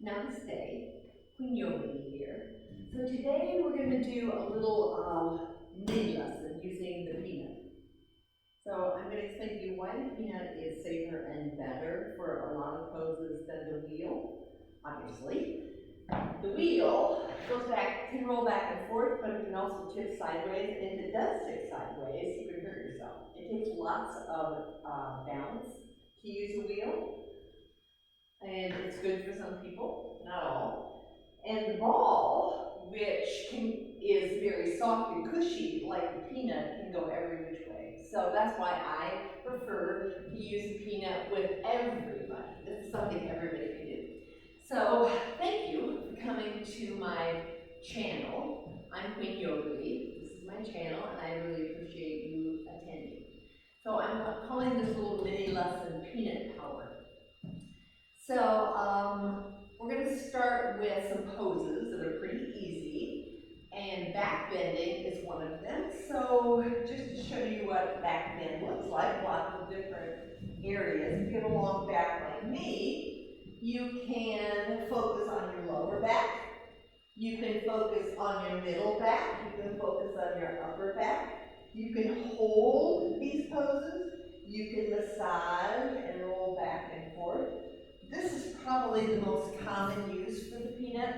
Namaste, Queen Yogini here. So today we're going to do a little mini lesson using the peanut. So I'm going to explain to you why the peanut is safer and better for a lot of poses than the wheel, obviously. The wheel goes back, can roll back and forth, but it can also tip sideways. And if it does tip sideways, you can hurt yourself. It takes lots of balance to use a wheel. And it's good for some people, not all. And the ball, which is very soft and cushy, like the peanut, can go every which way. So that's why I prefer to use the peanut with everybody. This is something everybody can do. So thank you for coming to my channel. I'm Queen Yogini. This is my channel, and I really appreciate you attending. So I'm calling this little mini lesson Peanut Power. So we're going to start with some poses that are pretty easy, and back bending is one of them. So just to show you what back bend looks like, lots of different areas. If you have a long back like me, you can focus on your lower back, you can focus on your middle back, you can focus on your upper back, you can hold these poses, you can massage and roll back and forth. This is probably the most common use for the peanut.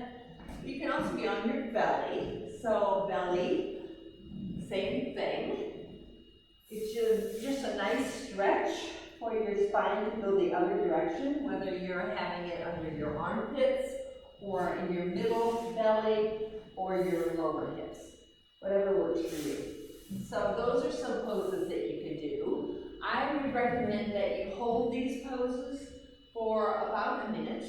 You can also be on your belly. So belly, same thing. It's just a nice stretch for your spine to go the other direction, whether you're having it under your armpits or in your middle belly or your lower hips, whatever works for you. So those are some poses that you can do. I would recommend that you hold these poses for about a minute,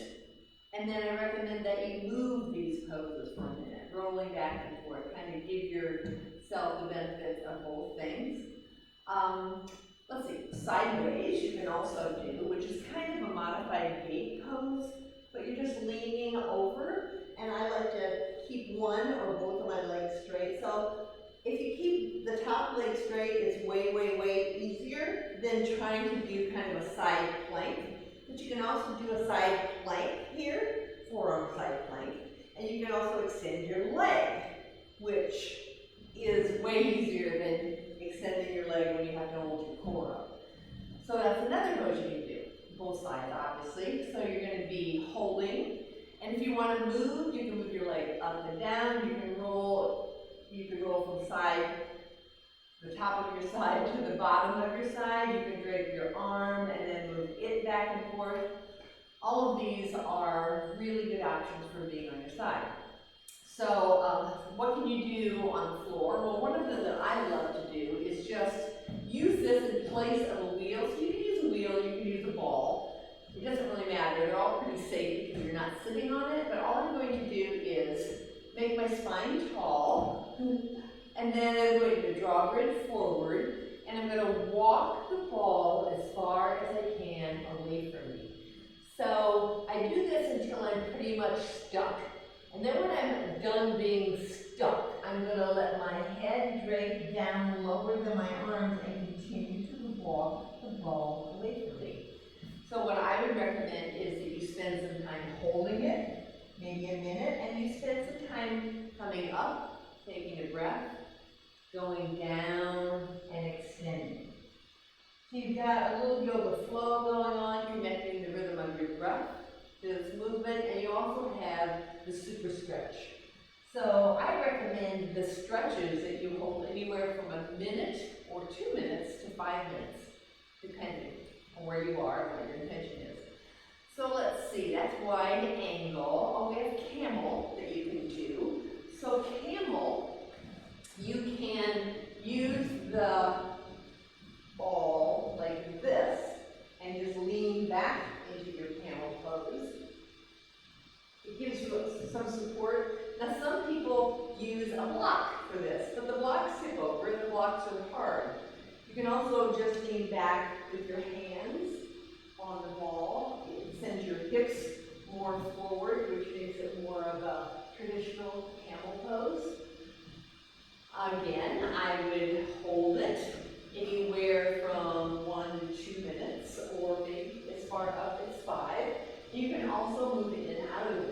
and then I recommend that you move these poses for a minute, rolling back and forth, kind of give yourself the benefits of both things. Let's see, sideways you can also do, which is kind of a modified gate pose, but you're just leaning over, and I like to keep one or both of my legs straight. So if you keep the top leg straight, it's way, way, way easier than trying to do kind of a side plank. But you can also do a side plank here, forearm side plank, and you can also extend your leg, which is way easier than extending your leg when you have to hold your core up. So that's another pose you can do, both sides obviously. So you're going to be holding, and if you want to move, you can move your leg up and down. You can roll from the top of your side to the bottom of your side. You can drape your arm and then move it back and forth. All of these are really good options for being on your side. So what can you do on the floor? Well, one of them that I love to do is just use this in place of a wheel. So you can use a wheel, you can use a ball. It doesn't really matter. They're all pretty safe because you're not sitting on it. But all I'm going to do is make my spine tall. And then I'm going to draw a bridge forward, and I'm going to walk the ball as far as I can away from me. So I do this until I'm pretty much stuck. And then when I'm done being stuck, I'm going to let my head drape down lower than my arms and continue to walk the ball away from me. So what I would recommend is that you spend some time holding it, maybe a minute, and you spend some time coming up, taking a breath, going down and extending. So you've got a little yoga flow going on, connecting the rhythm of your breath to this movement, and you also have the super stretch. So I recommend the stretches that you hold anywhere from a minute or 2 minutes to 5 minutes, depending on where you are and what your intention is. So let's see, that's wide angle. Oh, we have camel that you can do. So camel, you can use the ball like this and just lean back into your camel pose. It gives you some support. Now some people use a block for this, but the blocks tip over and the blocks are hard. You can also just lean back with your hands on the ball. It sends your hips more forward, which makes it more of a traditional camel pose. Again, I would hold it anywhere from 1 to 2 minutes, or maybe as far up as 5. You can also move in and out of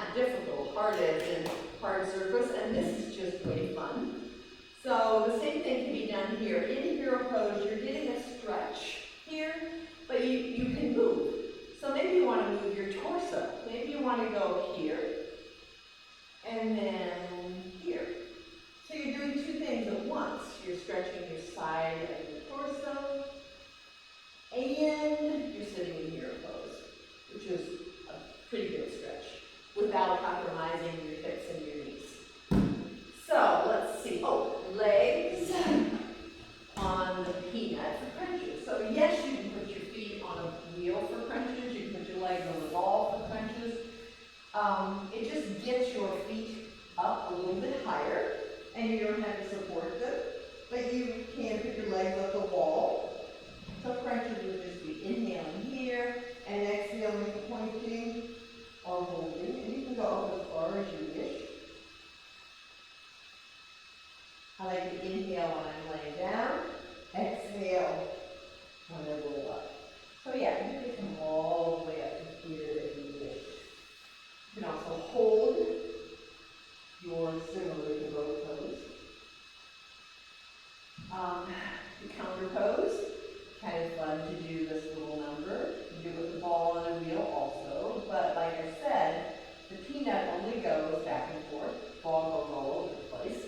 not difficult. Hard as in hard surface, and this is just way fun. So the same thing can be done here. In hero pose, you're getting a stretch here, but you can move. So maybe you want to move your torso. Maybe you want to go here, and then here. So you're doing two things at once. You're stretching your side and your torso, and you're sitting in hero pose, which is a pretty good stretch, without compromising your hips and your knees. So let's see. Oh, legs on the peanut for crunches. So yes, you can put your feet on a wheel for crunches. You can put your legs on the wall for crunches. It just gets your feet up a little bit higher, and you don't have to support them. But you can put your legs up the wall. So crunches would just be inhaling here and exhaling, pointing or holding. And you can go up as far as you wish. I like to inhale when I'm laying down, exhale when I roll up. So yeah, you can come all the way up to here if you wish. You can also hold your similar to both pose. The counter pose, kind of fun to do this little number. You do it with the ball and a wheel also, but like I said, the peanut only goes back and forth, ball goes all over the place.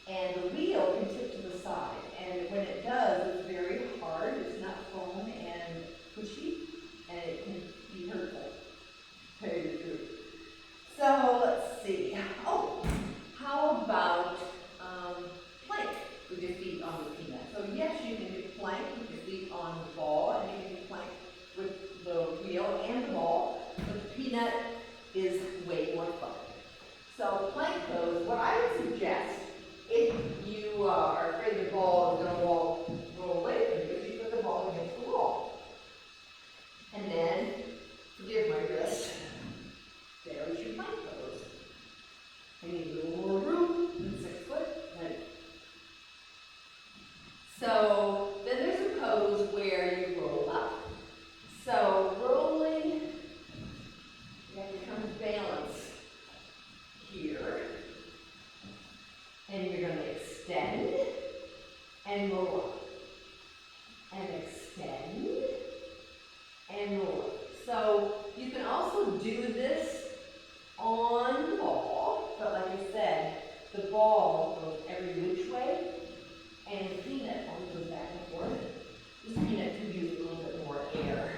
And the wheel can tip to the side, and when it does, it's very hard. It's not foam and pushy, and it can be hurtful. To tell you the truth. So let's see. Oh, how about plank with your feet on the peanut? So yes, you can do plank with your feet on the ball, and you can do plank with the wheel and the ball. But the peanut is way more fun. So plank pose. What I would suggest, if you are afraid the ball is going to roll away from you, you put the ball against the wall. And then, forgive my wrist, there's your plank pose. I need a little more room than 6 foot. Right. So then there's a pose where you roll up. So rolling, you have to come to balance here. And you're going to extend and roll up. And extend and roll up. So you can also do this on the ball, but like I said, the ball goes every which way, and the peanut only goes back and forth. This peanut could use a little bit more air.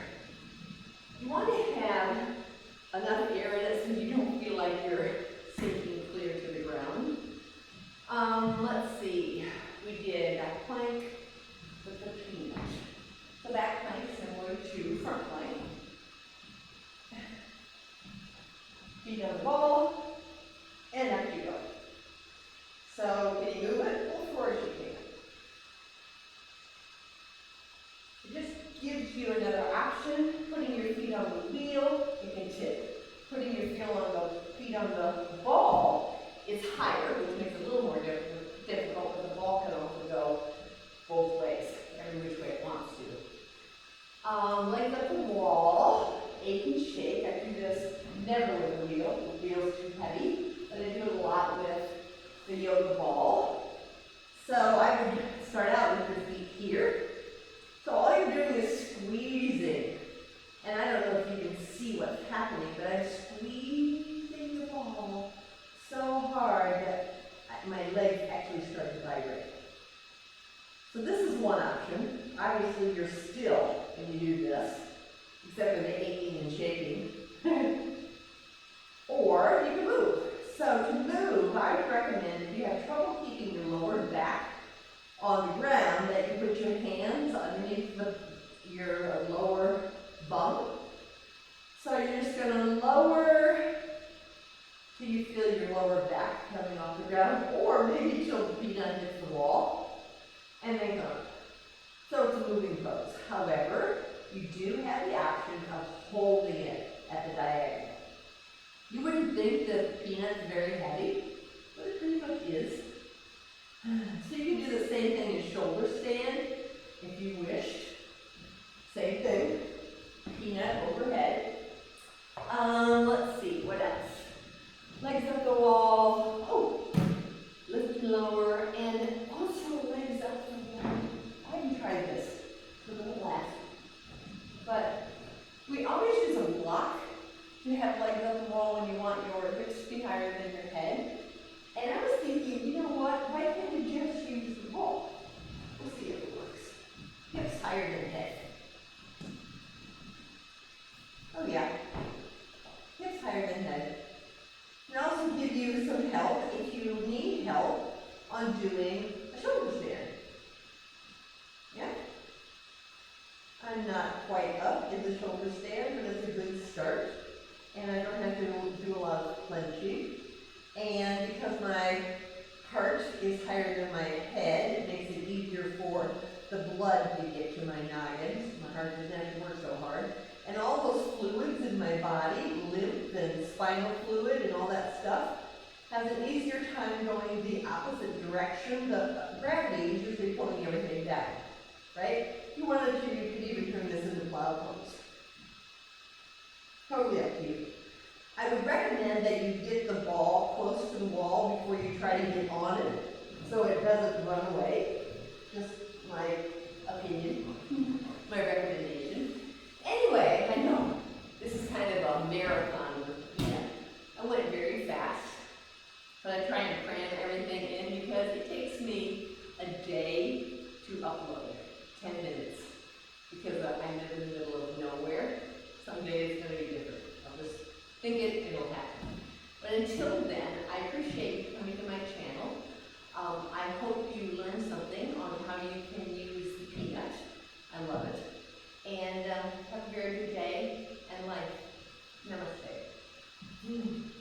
You want to have enough air in it so you don't feel like you're sinking clear to the ground. Let's see. We did back plank with the peanut. So back plank similar to front plank. Feet on the ball, and up you go. So can you move it? Of course you can. It just gives you another option. Putting your feet on the wheel, you can tip. Putting your feet on the ball is higher, which makes it a little more difficult, but the ball can also go both ways, every which way it wants to. Legs up the wall, ache and shake. I do this never with a wheel. The wheel's too heavy, but I do it a lot with the yoga ball. So I would start out with your feet here. So all you're doing is squeezing. And I don't know if you can see what's happening, but I'm squeezing the ball so hard that my legs actually start to vibrate. So this is one option. Obviously you're still when you do this, except for the aching and shaking. Or you can move. So to move, I would recommend if you have trouble keeping your lower back on the ground, that you put your hands underneath your lower bum. So you're just going to lower till you feel your lower back coming off the ground, or maybe till the peanut hits the wall, and then go. So it's a moving pose. However, you do have the option of holding it at the diagonal. You wouldn't think that peanut's very heavy, but it pretty much is. So you can do the same thing as shoulder stand if you wished. Same thing, peanut overhead. Let's see, what else? feet higher than your head. And I was thinking, you know what, why can't we just use the ball? We'll see if it works. Hips higher than head. Oh yeah, hips higher than head. And also give you some help if you need help on doing a shoulder stand. Yeah? I'm not quite up in the shoulder stand, but it's a good start. And I don't have to do a lot of clenching. And because my heart is higher than my head, it makes it easier for the blood to get to my noggin. My heart doesn't have to work so hard. And all those fluids in my body, lymph and spinal fluid and all that stuff, has an easier time going the opposite direction. The gravity is usually pulling everything down, right? If you wanted to, you could even turn this into plow pose. Totally up to you. I would recommend that you get the ball close to the wall before you try to get on it, so it doesn't run away. Just my opinion, my recommendation. Anyway, I know this is kind of a marathon with me. I went very fast, but I try and cram everything in because it takes me a day to upload it, 10 minutes, because I live in the middle of nowhere. Someday it's going to be different. I'll just think it'll happen. But until then, I appreciate you coming to my channel. I hope you learned something on how you can use the peanut. I love it. And have a very good day and life. Namaste.